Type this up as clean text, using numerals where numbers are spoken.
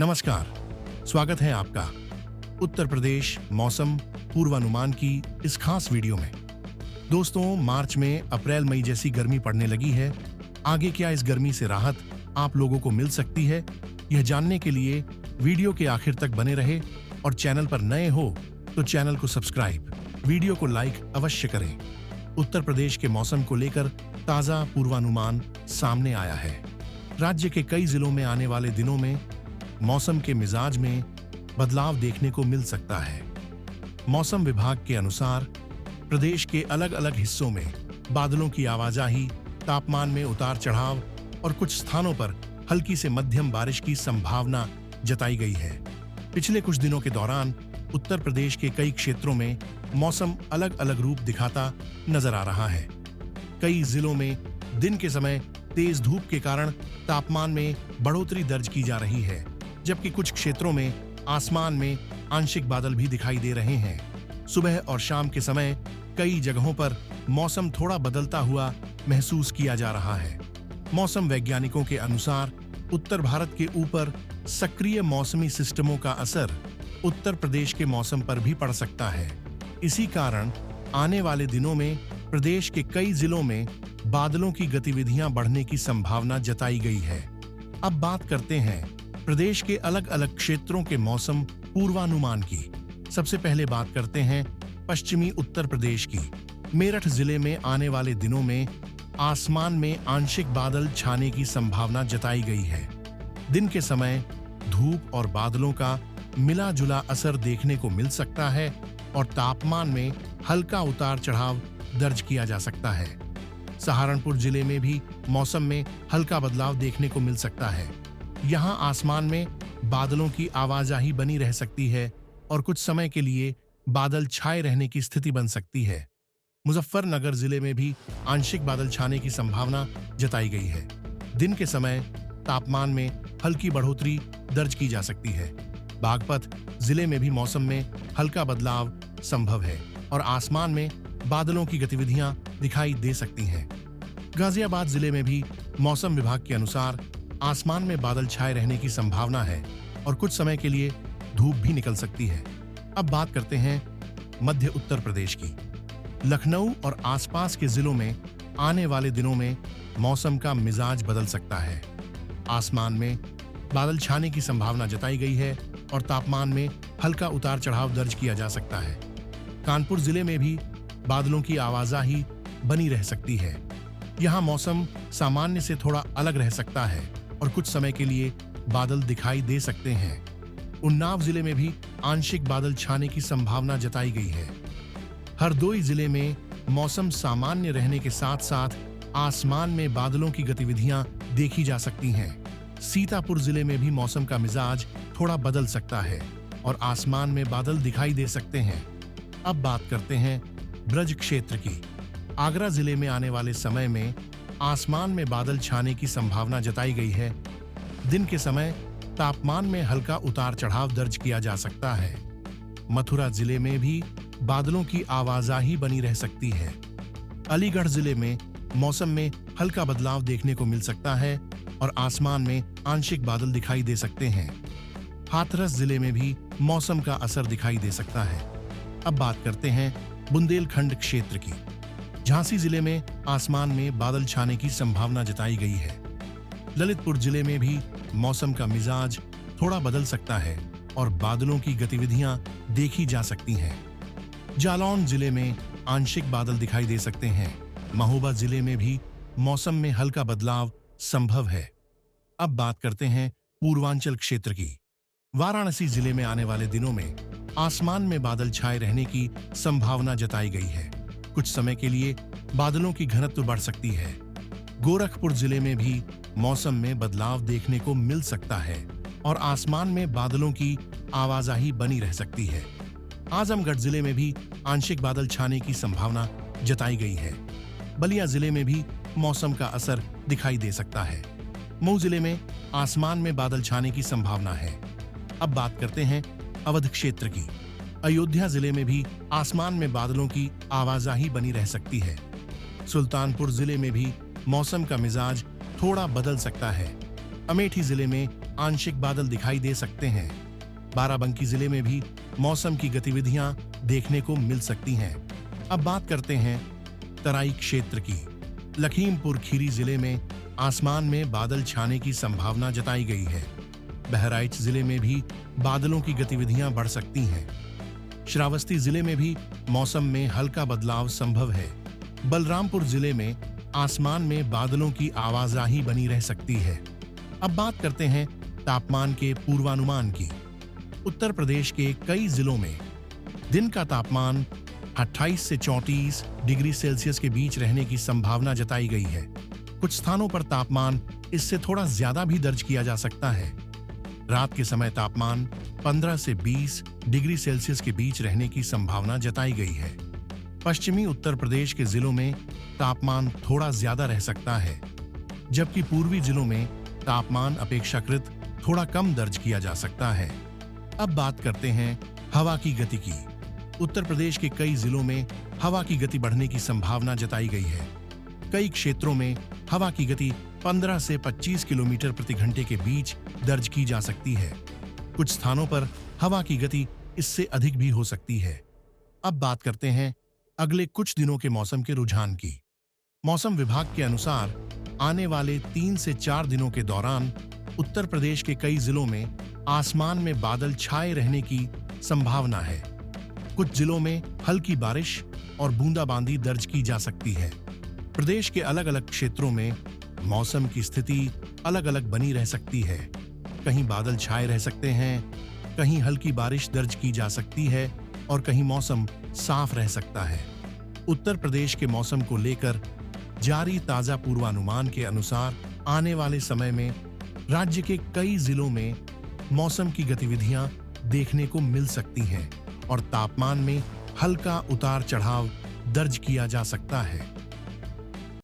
नमस्कार, स्वागत है आपका उत्तर प्रदेश मौसम पूर्वानुमान की इस खास वीडियो में। दोस्तों, मार्च में अप्रैल मई जैसी गर्मी पड़ने लगी है। आगे क्या इस गर्मी से राहत आप लोगों को मिल सकती है, यह जानने के लिए वीडियो के आखिर तक बने रहे और चैनल पर नए हो तो चैनल को सब्सक्राइब, वीडियो को लाइक अवश्य करें। उत्तर प्रदेश के मौसम को लेकर ताजा पूर्वानुमान सामने आया है। राज्य के कई जिलों में आने वाले दिनों में मौसम के मिजाज में बदलाव देखने को मिल सकता है। मौसम विभाग के अनुसार प्रदेश के अलग अलग हिस्सों में बादलों की आवाजाही, तापमान में उतार चढ़ाव और कुछ स्थानों पर हल्की से मध्यम बारिश की संभावना जताई गई है। पिछले कुछ दिनों के दौरान उत्तर प्रदेश के कई क्षेत्रों में मौसम अलग अलग रूप दिखाता नजर आ रहा है। कई जिलों में दिन के समय तेज धूप के कारण तापमान में बढ़ोतरी दर्ज की जा रही है, जबकि कुछ क्षेत्रों में आसमान में आंशिक बादल भी दिखाई दे रहे हैं। सुबह और शाम के समय कई जगहों पर मौसम थोड़ा बदलता हुआ महसूस किया जा रहा है। मौसम वैज्ञानिकों के अनुसार उत्तर भारत के ऊपर सक्रिय मौसमी सिस्टमों का असर उत्तर प्रदेश के मौसम पर भी पड़ सकता है। इसी कारण आने वाले दिनों में प्रदेश के कई जिलों में बादलों की गतिविधियां बढ़ने की संभावना जताई गई है। अब बात करते हैं प्रदेश के अलग अलग क्षेत्रों के मौसम पूर्वानुमान की। सबसे पहले बात करते हैं पश्चिमी उत्तर प्रदेश की। मेरठ जिले में आने वाले दिनों में आसमान में आंशिक बादल छाने की संभावना जताई गई है। दिन के समय धूप और बादलों का मिला जुला असर देखने को मिल सकता है और तापमान में हल्का उतार चढ़ाव दर्ज किया जा सकता है। सहारनपुर जिले में भी मौसम में हल्का बदलाव देखने को मिल सकता है। यहाँ आसमान में बादलों की आवाजाही बनी रह सकती है और कुछ समय के लिए बादल छाए रहने की स्थिति बन सकती है। मुजफ्फरनगर जिले में भी आंशिक बादल छाने की संभावना जताई गई है। दिन के समय तापमान में हल्की बढ़ोतरी दर्ज की जा सकती है। बागपत जिले में भी मौसम में हल्का बदलाव संभव है और आसमान में बादलों की गतिविधियां दिखाई दे सकती हैं। गाजियाबाद जिले में भी मौसम विभाग के अनुसार आसमान में बादल छाए रहने की संभावना है और कुछ समय के लिए धूप भी निकल सकती है। अब बात करते हैं मध्य उत्तर प्रदेश की। लखनऊ और आसपास के जिलों में आने वाले दिनों में मौसम का मिजाज बदल सकता है। आसमान में बादल छाने की संभावना जताई गई है और तापमान में हल्का उतार चढ़ाव दर्ज किया जा सकता है। कानपुर जिले में भी बादलों की आवाजाही बनी रह सकती है। यहाँ मौसम सामान्य से थोड़ा अलग रह सकता है और कुछ समय के लिए बादल दिखाई दे सकते हैं। उन्नाव जिले में भी आंशिक बादल छाने की संभावना जताई गई है। हरदोई जिले में मौसम सामान्य रहने के साथ साथ आसमान में बादलों की गतिविधियां देखी जा सकती हैं। सीतापुर जिले में भी मौसम का मिजाज थोड़ा बदल सकता है और आसमान में बादल दिखाई दे सकते हैं। अब बात करते हैं ब्रज क्षेत्र की। आगरा जिले में आने वाले समय में आसमान में बादल छाने की संभावना जताई गई है। दिन के समय तापमान में हल्का उतार चढ़ाव दर्ज किया जा सकता है। मथुरा जिले में भी बादलों की आवाजाही बनी रह सकती है। अलीगढ़ जिले में मौसम में हल्का बदलाव देखने को मिल सकता है और आसमान में आंशिक बादल दिखाई दे सकते हैं। हाथरस जिले में भी मौसम का असर दिखाई दे सकता है। अब बात करते हैं बुंदेलखंड क्षेत्र की। झांसी जिले में आसमान में बादल छाने की संभावना जताई गई है। ललितपुर जिले में भी मौसम का मिजाज थोड़ा बदल सकता है और बादलों की गतिविधियां देखी जा सकती हैं। जालौन जिले में आंशिक बादल दिखाई दे सकते हैं। महोबा जिले में भी मौसम में हल्का बदलाव संभव है। अब बात करते हैं पूर्वांचल क्षेत्र की। वाराणसी जिले में आने वाले दिनों में आसमान में बादल छाए रहने की संभावना जताई गई है। कुछ समय के लिए बादलों की घनत्व बढ़ सकती है। गोरखपुर जिले में भी मौसम में बदलाव देखने को मिल सकता है और आसमान में बादलों की आवाजाही बनी रह सकती है। आजमगढ़ जिले में भी आंशिक बादल छाने की संभावना जताई गई है। बलिया जिले में भी मौसम का असर दिखाई दे सकता है। मऊ जिले में आसमान में बादल छाने की संभावना है। अब बात करते हैं अवध क्षेत्र की। अयोध्या जिले में भी आसमान में बादलों की आवाजाही बनी रह सकती है। सुल्तानपुर जिले में भी मौसम का मिजाज थोड़ा बदल सकता है। अमेठी जिले में आंशिक बादल दिखाई दे सकते हैं। बाराबंकी जिले में भी मौसम की गतिविधियां देखने को मिल सकती हैं। अब बात करते हैं तराई क्षेत्र की। लखीमपुर खीरी जिले में आसमान में बादल छाने की संभावना जताई गई है। बहराइच जिले में भी बादलों की गतिविधियां बढ़ सकती हैं। श्रावस्ती जिले में भी मौसम में हल्का बदलाव संभव है। बलरामपुर जिले में आसमान में बादलों की आवाजाही बनी रह सकती है। अब बात करते हैं तापमान के पूर्वानुमान की। उत्तर प्रदेश के कई जिलों में दिन का तापमान 28 से 34 डिग्री सेल्सियस के बीच रहने की संभावना जताई गई है। कुछ स्थानों पर तापमान इससे थोड़ा ज्यादा भी दर्ज किया जा सकता है। रात के समय तापमान 15 से 20 डिग्री सेल्सियस के बीच रहने की संभावना जताई गई है। पश्चिमी उत्तर प्रदेश के जिलों में तापमान थोड़ा ज्यादा रह सकता है, जबकि पूर्वी जिलों में तापमान अपेक्षाकृत थोड़ा कम दर्ज किया जा सकता है। अब बात करते हैं हवा की गति की। उत्तर प्रदेश के कई जिलों में हवा की गति बढ़ने की संभावना जताई गई है। कई क्षेत्रों में हवा की गति 15 से 25 किलोमीटर प्रति घंटे के बीच दर्ज की जा सकती है। कुछ स्थानों पर हवा की गति इससे अधिक भी हो सकती है। अब बात करते हैं अगले कुछ दिनों के मौसम के रुझान की। मौसम विभाग के अनुसार आने वाले 3 से 4 दिनों के दौरान उत्तर प्रदेश के कई जिलों में आसमान में बादल छाए रहने की संभावना है। कुछ जिलों में हल्की बारिश और बूंदाबांदी दर्ज की जा सकती है। प्रदेश के अलग अलग क्षेत्रों में मौसम की स्थिति अलग अलग बनी रह सकती है। कहीं बादल छाए रह सकते हैं, कहीं हल्की बारिश दर्ज की जा सकती है और कहीं मौसम साफ रह सकता है। उत्तर प्रदेश के मौसम को लेकर जारी ताजा पूर्वानुमान के अनुसार आने वाले समय में राज्य के कई जिलों में मौसम की गतिविधियां देखने को मिल सकती हैं और तापमान में हल्का उतार चढ़ाव दर्ज किया जा सकता है।